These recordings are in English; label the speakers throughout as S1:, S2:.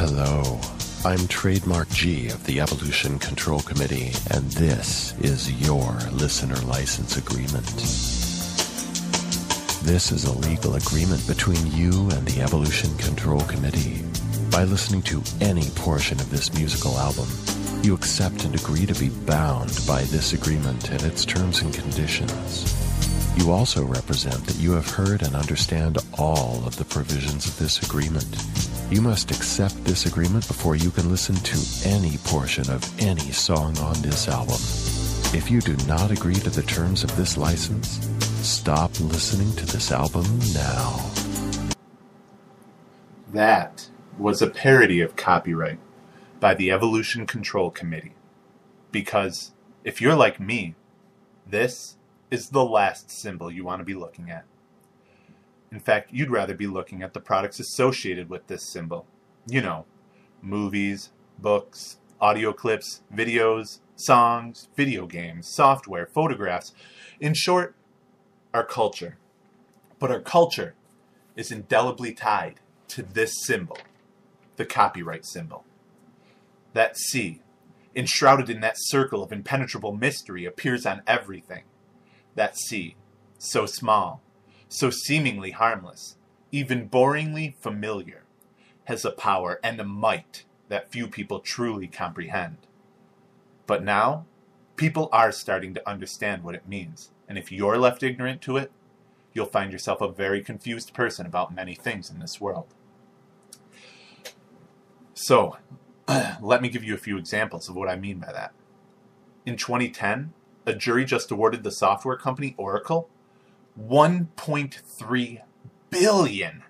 S1: Hello, I'm Trademark G of the Evolution Control Committee, and this is your listener license agreement. This is a legal agreement between you and the Evolution Control Committee. By listening to any portion of this musical album, you accept and agree to be bound by this agreement and its terms and conditions. You also represent that you have heard and understand all of the provisions of this agreement. You must accept this agreement before you can listen to any portion of any song on this album. If you do not agree to the terms of this license, stop listening to this album now.
S2: That was a parody of Copyright by the Evolution Control Committee. Because if you're like me, this is the last symbol you want to be looking at. In fact, you'd rather be looking at the products associated with this symbol. You know, movies, books, audio clips, videos, songs, video games, software, photographs. In short, our culture. But our culture is indelibly tied to this symbol, the copyright symbol. That C, enshrouded in that circle of impenetrable mystery, appears on everything. That C, so small, so seemingly harmless, even boringly familiar, has a power and a might that few people truly comprehend. But now, people are starting to understand what it means, and if you're left ignorant to it, you'll find yourself a very confused person about many things in this world. So, let me give you a few examples of what I mean by that. In 2010, a jury just awarded the software company Oracle $1.3 billion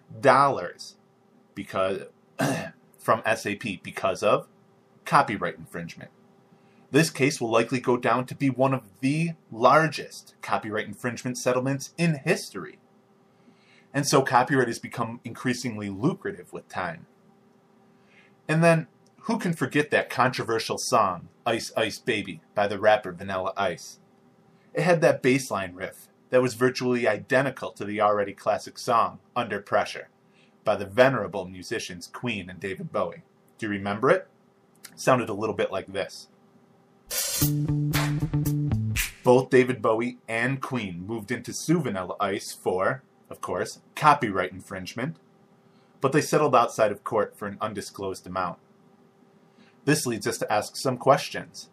S2: from SAP because of copyright infringement. This case will likely go down to be one of the largest copyright infringement settlements in history. And so copyright has become increasingly lucrative with time. And then, who can forget that controversial song, Ice Ice Baby, by the rapper Vanilla Ice? It had that bass line riff that was virtually identical to the already classic song, Under Pressure, by the venerable musicians Queen and David Bowie. Do you remember it? It sounded a little bit like this. Both David Bowie and Queen moved in to sue Vanilla Ice for, of course, copyright infringement, but they settled outside of court for an undisclosed amount. This leads us to ask some questions.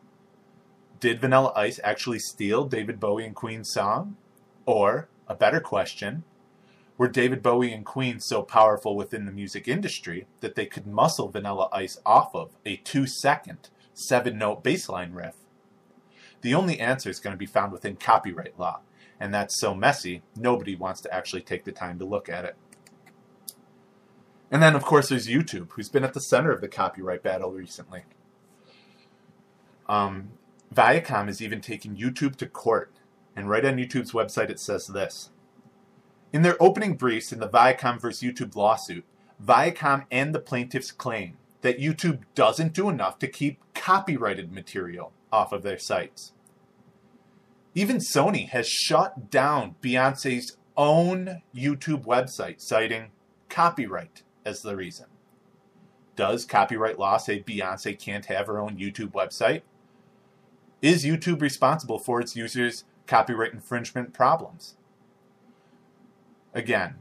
S2: Did Vanilla Ice actually steal David Bowie and Queen's song? Or, a better question, were David Bowie and Queen so powerful within the music industry that they could muscle Vanilla Ice off of a 2-second, 7-note bass line riff? The only answer is going to be found within copyright law, and that's so messy, nobody wants to actually take the time to look at it. And then, of course, there's YouTube, who's been at the center of the copyright battle recently. Viacom has even taken YouTube to court, and right on YouTube's website it says this. In their opening briefs in the Viacom vs. YouTube lawsuit, Viacom and the plaintiffs claim that YouTube doesn't do enough to keep copyrighted material off of their sites. Even Sony has shut down Beyoncé's own YouTube website, citing copyright as the reason. Does copyright law say Beyoncé can't have her own YouTube website? Is YouTube responsible for its users' copyright infringement problems? Again,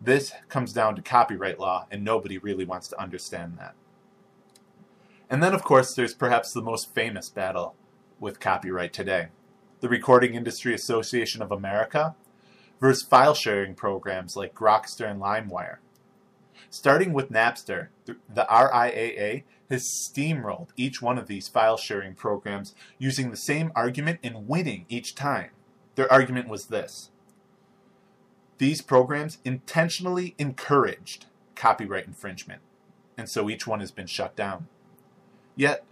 S2: this comes down to copyright law, and nobody really wants to understand that. And then, of course, there's perhaps the most famous battle with copyright today. The Recording Industry Association of America versus file-sharing programs like Grokster and LimeWire. Starting with Napster, the RIAA has steamrolled each one of these file-sharing programs using the same argument and winning each time. Their argument was this. These programs intentionally encouraged copyright infringement, and so each one has been shut down. Yet,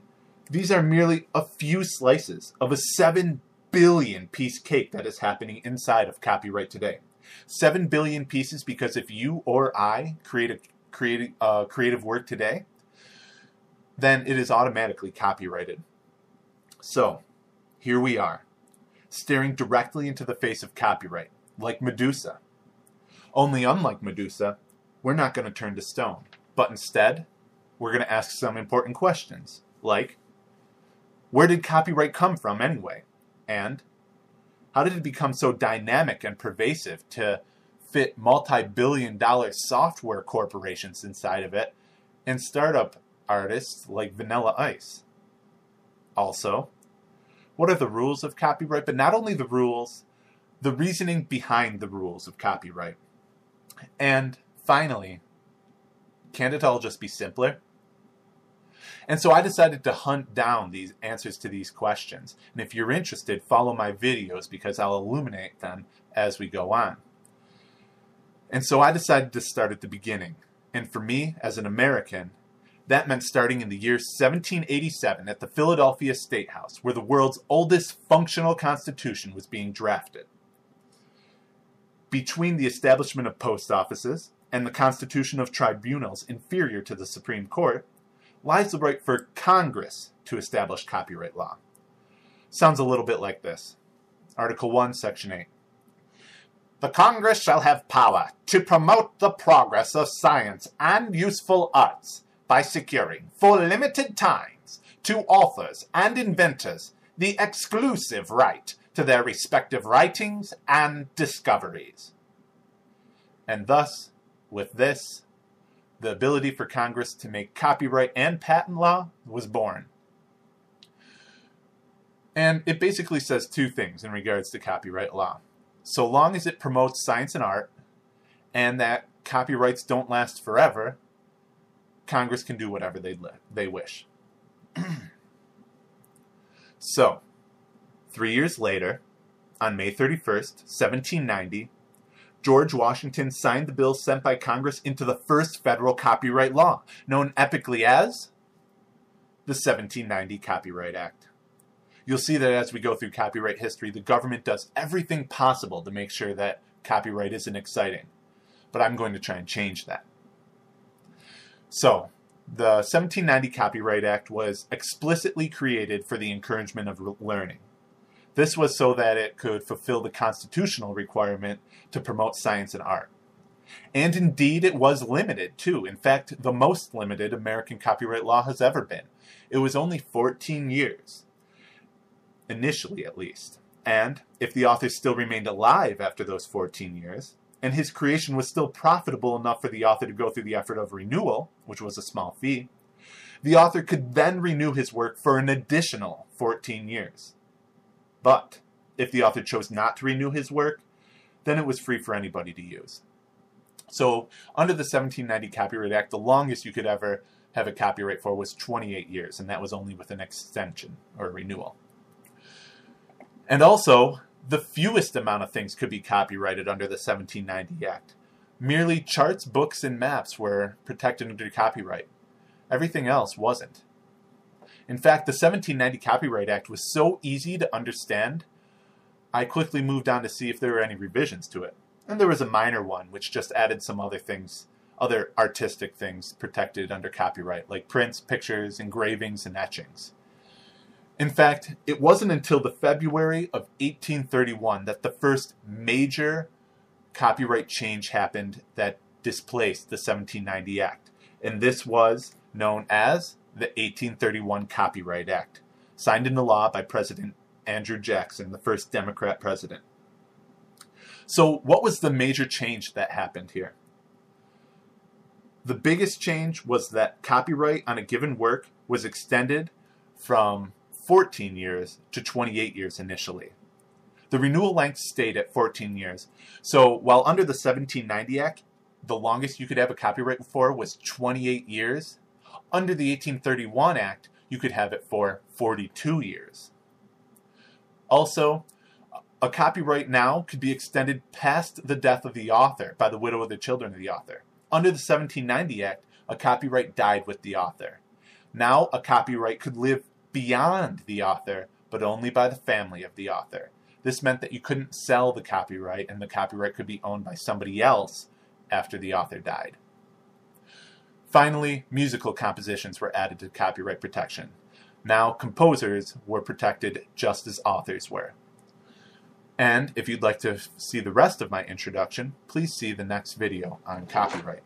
S2: these are merely a few slices of a 7 billion piece cake that is happening inside of copyright today. 7 billion pieces because if you or I create a creative work today, then it is automatically copyrighted. So, here we are, staring directly into the face of copyright, like Medusa. Only unlike Medusa, we're not going to turn to stone, but instead, we're going to ask some important questions, like, where did copyright come from anyway? And how did it become so dynamic and pervasive to fit multi-billion-dollar software corporations inside of it and startup artists like Vanilla Ice? Also, what are the rules of copyright? But not only the rules, the reasoning behind the rules of copyright. And finally, can't it all just be simpler? And so I decided to hunt down these answers to these questions. And if you're interested, follow my videos because I'll illuminate them as we go on. And so I decided to start at the beginning. And for me, as an American, that meant starting in the year 1787 at the Philadelphia State House, where the world's oldest functional constitution was being drafted. Between the establishment of post offices and the constitution of tribunals inferior to the Supreme Court, lies the right for Congress to establish copyright law. Sounds a little bit like this. Article 1, Section 8. The Congress shall have power to promote the progress of science and useful arts by securing, for limited times, to authors and inventors the exclusive right to their respective writings and discoveries. And thus, with this, the ability for Congress to make copyright and patent law was born. And it basically says two things in regards to copyright law. So long as it promotes science and art, and that copyrights don't last forever, Congress can do whatever they wish. So, 3 years later, on May 31st, 1790, George Washington signed the bill sent by Congress into the first federal copyright law, known epically as the 1790 Copyright Act. You'll see that as we go through copyright history, the government does everything possible to make sure that copyright isn't exciting. But I'm going to try and change that. So, the 1790 Copyright Act was explicitly created for the encouragement of learning. This was so that it could fulfill the constitutional requirement to promote science and art. And indeed, it was limited, too. In fact, the most limited American copyright law has ever been. It was only 14 years, initially at least. And if the author still remained alive after those 14 years, and his creation was still profitable enough for the author to go through the effort of renewal, which was a small fee, the author could then renew his work for an additional 14 years. But if the author chose not to renew his work, then it was free for anybody to use. So under the 1790 Copyright Act, the longest you could ever have a copyright for was 28 years, and that was only with an extension or a renewal. And also, the fewest amount of things could be copyrighted under the 1790 Act. Merely charts, books, and maps were protected under copyright. Everything else wasn't. In fact, the 1790 Copyright Act was so easy to understand, I quickly moved on to see if there were any revisions to it. And there was a minor one, which just added some other things, other artistic things protected under copyright, like prints, pictures, engravings, and etchings. In fact, it wasn't until the February of 1831 that the first major copyright change happened that displaced the 1790 Act. And this was known as the 1831 Copyright Act, signed into law by President Andrew Jackson, the first Democrat president. So what was the major change that happened here? The biggest change was that copyright on a given work was extended from 14 years to 28 years initially. The renewal length stayed at 14 years. So while under the 1790 Act, the longest you could have a copyright for was 28 years, under the 1831 Act, you could have it for 42 years. Also, a copyright now could be extended past the death of the author by the widow or the children of the author. Under the 1790 Act, a copyright died with the author. Now, a copyright could live beyond the author, but only by the family of the author. This meant that you couldn't sell the copyright, and the copyright could be owned by somebody else after the author died. Finally, musical compositions were added to copyright protection. Now, composers were protected just as authors were. And if you'd like to see the rest of my introduction, please see the next video on copyright.